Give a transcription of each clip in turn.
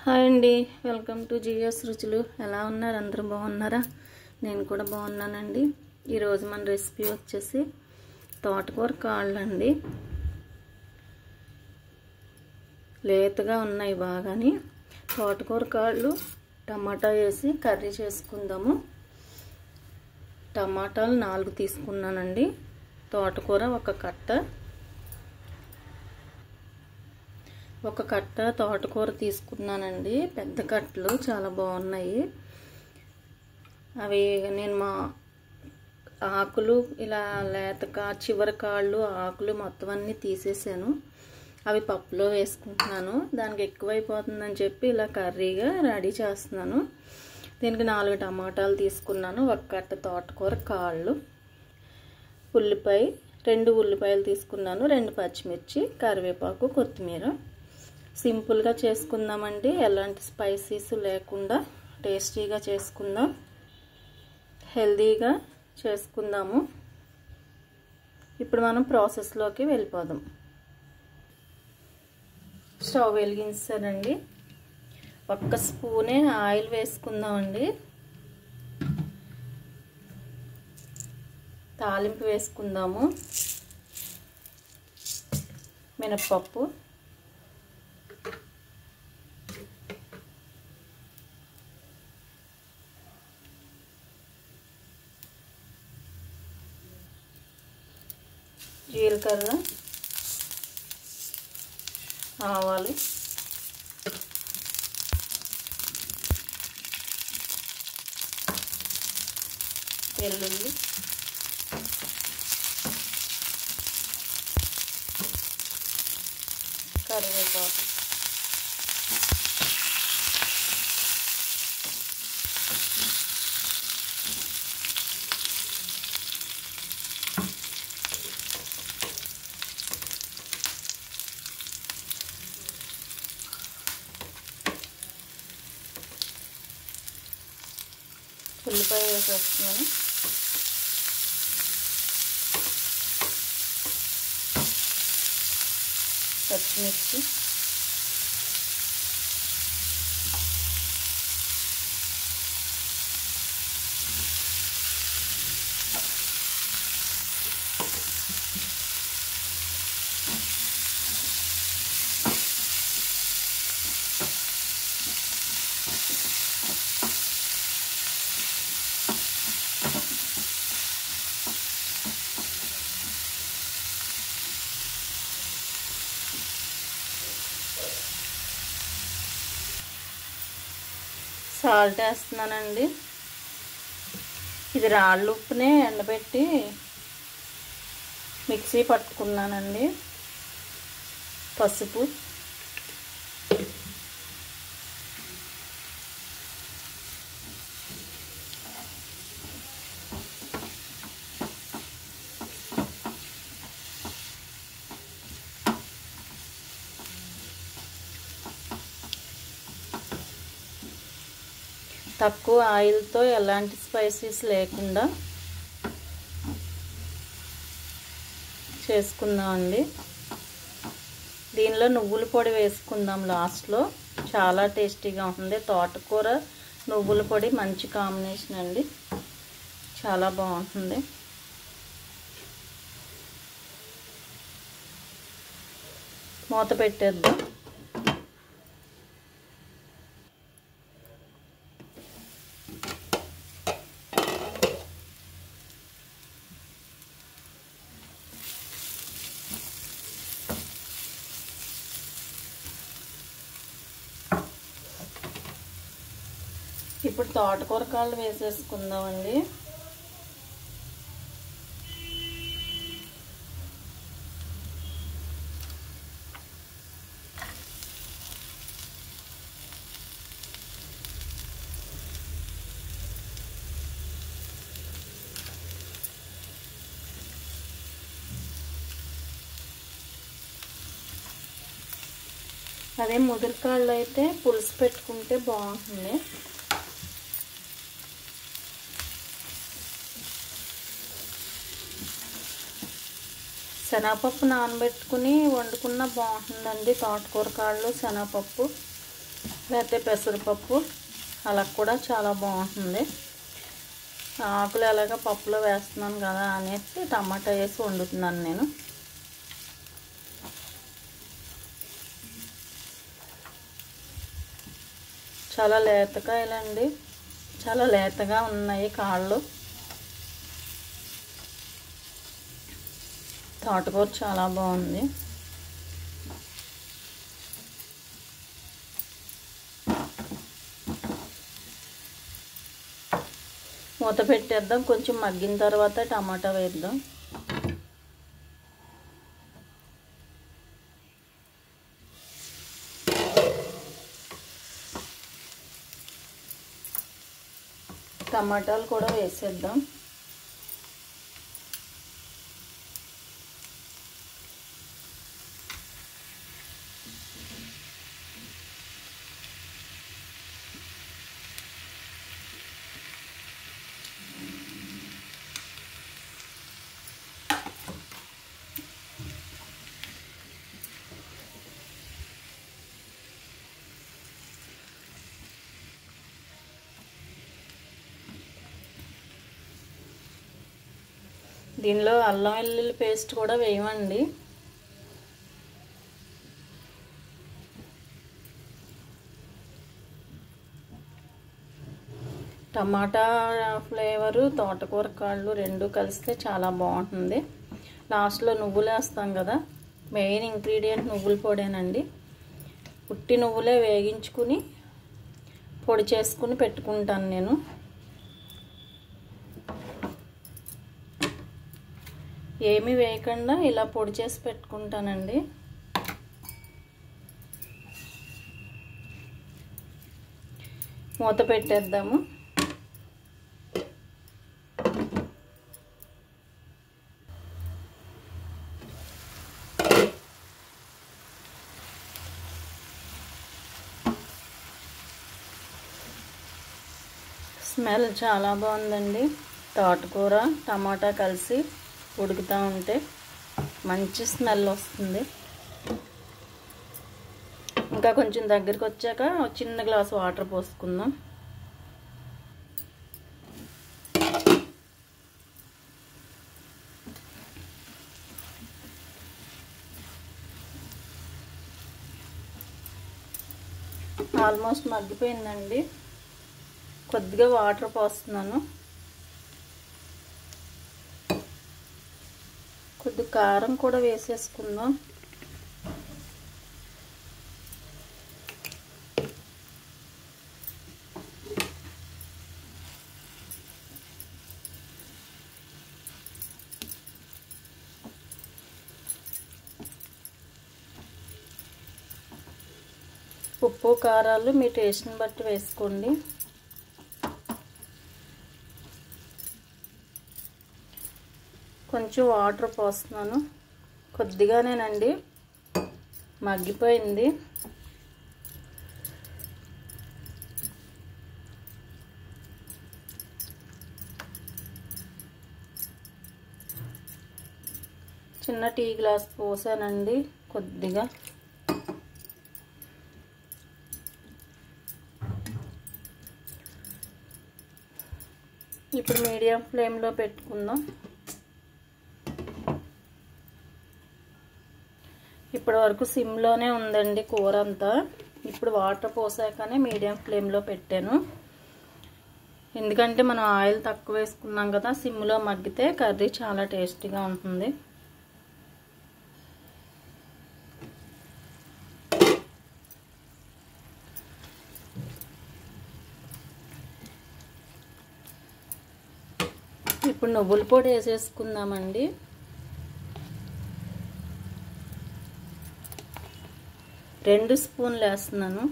Hi అండి, welcome to GS రుచులు. ఎలా ఉన్నారు? అందరూ బాగున్నారా? నేను కూడా బాగున్నానండి. ఈరోజు మన రెసిపీ వచ్చేసి తోటకూర కాళ్ళు అండి. లేతగా ఉన్నాయి బాగాని. తోటకూర కాళ్ళు టమాటా వేసి కర్రీ చేసుకుందాము. టమాటాలు 4 తీసుకున్నానండి. తోటకూర ఒక కట్ట తోటకూర తీసుకున్నానండి. పెద్ద కట్టలు చాలా బాగున్నాయి. అవి నేను మా ఆకులు ఇలా లేతగా చివరి కాళ్ళు ఆకులు మొత్తం అన్నీ తీసేసాను. అవి పప్పులో వేసుకుంటున్నాను. దానికి ఎక్కువైపోతుందని చెప్పి ఇలా కర్రీగా రెడీ చేస్తున్నాను. దీనికి 4 టమాటాలు తీసుకున్నాను. ఒక కట్ట తోటకూర కాళ్ళు, ఉల్లిపాయ 2 ఉల్లిపాయలు తీసుకున్నాను, 2 పచ్చిమిర్చి, కరివేపాకు, కొత్తిమీర. సింపుల్గా చేసుకుందామండి. ఎలాంటి స్పైసీస్ లేకుండా టేస్టీగా చేసుకుందాం, హెల్దీగా చేసుకుందాము. ఇప్పుడు మనం ప్రాసెస్లోకి వెళ్ళిపోదాం. స్టవ్ వెలిగించానండి. 1 స్పూనే ఆయిల్ వేసుకుందామండి. తాలింపు వేసుకుందాము. మినప్పప్పు, జీలకర్ర, ఆవాలు, వెల్లుల్లి, కరివేపాకు, ఉల్లిపాయ వేసేస్తున్నాను. పచ్చిమిర్చి, సాల్ట్ వేస్తున్నానండి. ఇది రాళ్ళ ఉప్పునే ఎండబెట్టి మిక్సీ పట్టుకున్నానండి. పసుపు, తక్కువ ఆయిల్తో ఎలాంటి స్పైసెస్ లేకుండా చేసుకుందామండి. దీనిలో నువ్వుల పొడి వేసుకుందాం లాస్ట్లో. చాలా టేస్టీగా ఉంటుంది. తోటకూర నువ్వుల పొడి మంచి కాంబినేషన్ అండి, చాలా బాగుంటుంది. మూత పెట్టేద్దాం. ఇప్పుడు తోటకూర కాళ్ళు వేసేసుకుందామండి. అదే ముదురుకాళ్ళు అయితే పులుసు పెట్టుకుంటే బాగుంటుంది. శనగపప్పు నానబెట్టుకుని వండుకున్నా బాగుంటుందండి. తోటకూర కాళ్ళు శనగపప్పు లేకపోతే పెసరపప్పు అలా కూడా చాలా బాగుంటుంది. ఆకులు ఎలాగ పప్పులో వేస్తున్నాను కదా అనేసి టమాటా వేసి వండుతున్నాను నేను. చాలా లేతకాయలండి, చాలా లేతగా ఉన్నాయి కాళ్ళు. తోటకూర చాలా బాగుంది. మూత పెట్టేద్దాం, కొంచెం మగ్గిన తర్వాత టమాటా వేద్దాం. టమాటాలు కూడా వేసేద్దాం. దీనిలో అల్లం వెల్లుల్లి పేస్ట్ కూడా వేయమండి. టమాటా ఫ్లేవరు తోటకూర కాళ్ళు రెండు కలిస్తే చాలా బాగుంటుంది. లాస్ట్లో నువ్వులు వేస్తాం కదా, మెయిన్ ఇంగ్రీడియంట్ నువ్వుల పొడేనండి. ఉట్టి నువ్వులే వేగించుకుని పొడి చేసుకుని పెట్టుకుంటాను నేను. ఏమీ వేయకుండా ఇలా పొడి చేసి పెట్టుకుంటానండి. మూత పెట్టేద్దాము. స్మెల్ చాలా బాగుందండి. తోటకూర టమాటా కలిసి ఉడుకుతూ ఉంటే మంచి స్మెల్ వస్తుంది. ఇంకా కొంచెం దగ్గరికి వచ్చాక చిన్న గ్లాసు వాటర్ పోసుకుందాం. ఆల్మోస్ట్ మగ్గిపోయిందండి. కొద్దిగా వాటర్ పోస్తున్నాను. కొద్ది కారం కూడా వేసేసుకుందాం. ఉప్పు కారాలు మీ టేస్ట్ని బట్టి వేసుకోండి. కొంచెం వాటర్ పోస్తున్నాను, కొద్దిగానేనండి, మగ్గిపోయింది. చిన్న టీ గ్లాస్ పోసానండి కొద్దిగా. ఇప్పుడు మీడియం ఫ్లేమ్లో పెట్టుకుందాం. ఇప్పటి వరకు సిమ్లోనే ఉందండి కూర అంతా. ఇప్పుడు వాటర్ పోసాకనే మీడియం ఫ్లేమ్లో పెట్టాను. ఎందుకంటే మనం ఆయిల్ తక్కువ వేసుకున్నాం కదా, సిమ్లో మగ్గితే కర్రీ చాలా టేస్టీగా ఉంటుంది. ఇప్పుడు నువ్వుల పొడి వేసేసుకుందామండి. రెండు స్పూన్లు వేస్తున్నాను.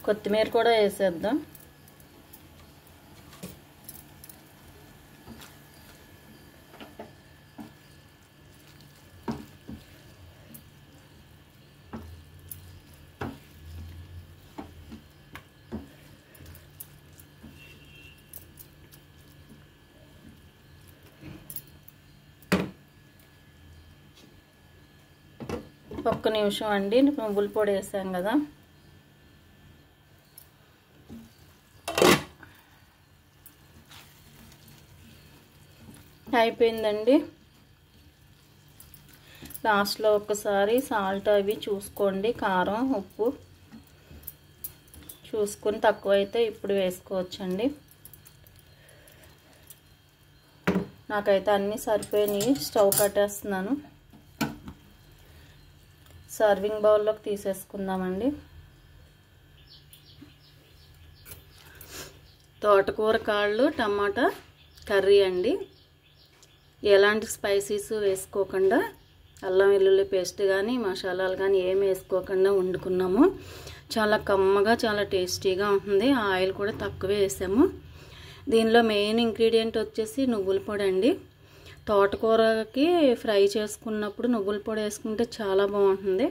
కొత్తిమీర కూడా వేసేద్దాం. ఒక్క నిమిషం అండి, నువ్వుల పొడి వేసాం కదా. అయిపోయిందండి. లాస్ట్లో ఒక్కసారి సాల్ట్ అవి చూసుకోండి, కారం ఉప్పు చూసుకొని తక్కువైతే ఇప్పుడు వేసుకోవచ్చండి. నాకైతే అన్నీ సరిపోయినాయి. స్టవ్ కట్టేస్తున్నాను. సర్వింగ్ బౌల్లోకి తీసేసుకుందామండి. తోటకూర కాళ్ళు టమాటా కర్రీ అండి. ఎలాంటి స్పైసీస్ వేసుకోకుండా, అల్లం వెల్లుల్లి పేస్ట్ కానీ మసాలాలు కానీ ఏమి వేసుకోకుండా వండుకున్నాము. చాలా కమ్మగా చాలా టేస్టీగా ఉంటుంది. ఆయిల్ కూడా తక్కువే వేసాము. దీనిలో మెయిన్ ఇంగ్రీడియంట్ వచ్చేసి నువ్వుల పొడి అండి. తోటకూరకి ఫ్రై చేసుకున్నప్పుడు నువ్వుల పొడి వేసుకుంటే చాలా బాగుంటుంది.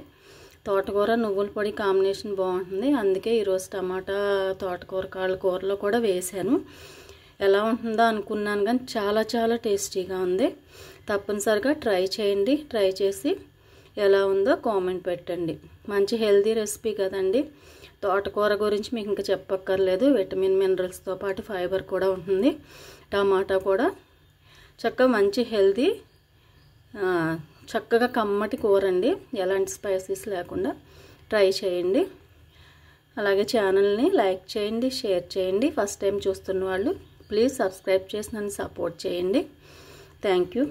తోటకూర నువ్వుల పొడి కాంబినేషన్ బాగుంటుంది. అందుకే ఈరోజు టమాటా తోటకూర కాళ్ళ కూరలో కూడా వేసాను. ఎలా ఉంటుందో అనుకున్నాను కానీ చాలా చాలా టేస్టీగా ఉంది. తప్పనిసరిగా ట్రై చేయండి. ట్రై చేసి ఎలా ఉందో కామెంట్ పెట్టండి. మంచి హెల్తీ రెసిపీ కదండి. తోటకూర గురించి మీకు ఇంకా చెప్పక్కర్లేదు. విటమిన్ మినరల్స్తో పాటు ఫైబర్ కూడా ఉంటుంది. టమాటా కూడా చక్కగా మంచి హెల్తీ, చక్కగా కమ్మటి కూర అండి. ఎలాంటి స్పైసెస్ లేకుండా ట్రై చేయండి. అలాగే ఛానల్ని లైక్ చేయండి, షేర్ చేయండి. ఫస్ట్ టైం చూస్తున్న వాళ్ళు ప్లీజ్ సబ్స్క్రైబ్ చేసి నన్ను సపోర్ట్ చేయండి. Thank you.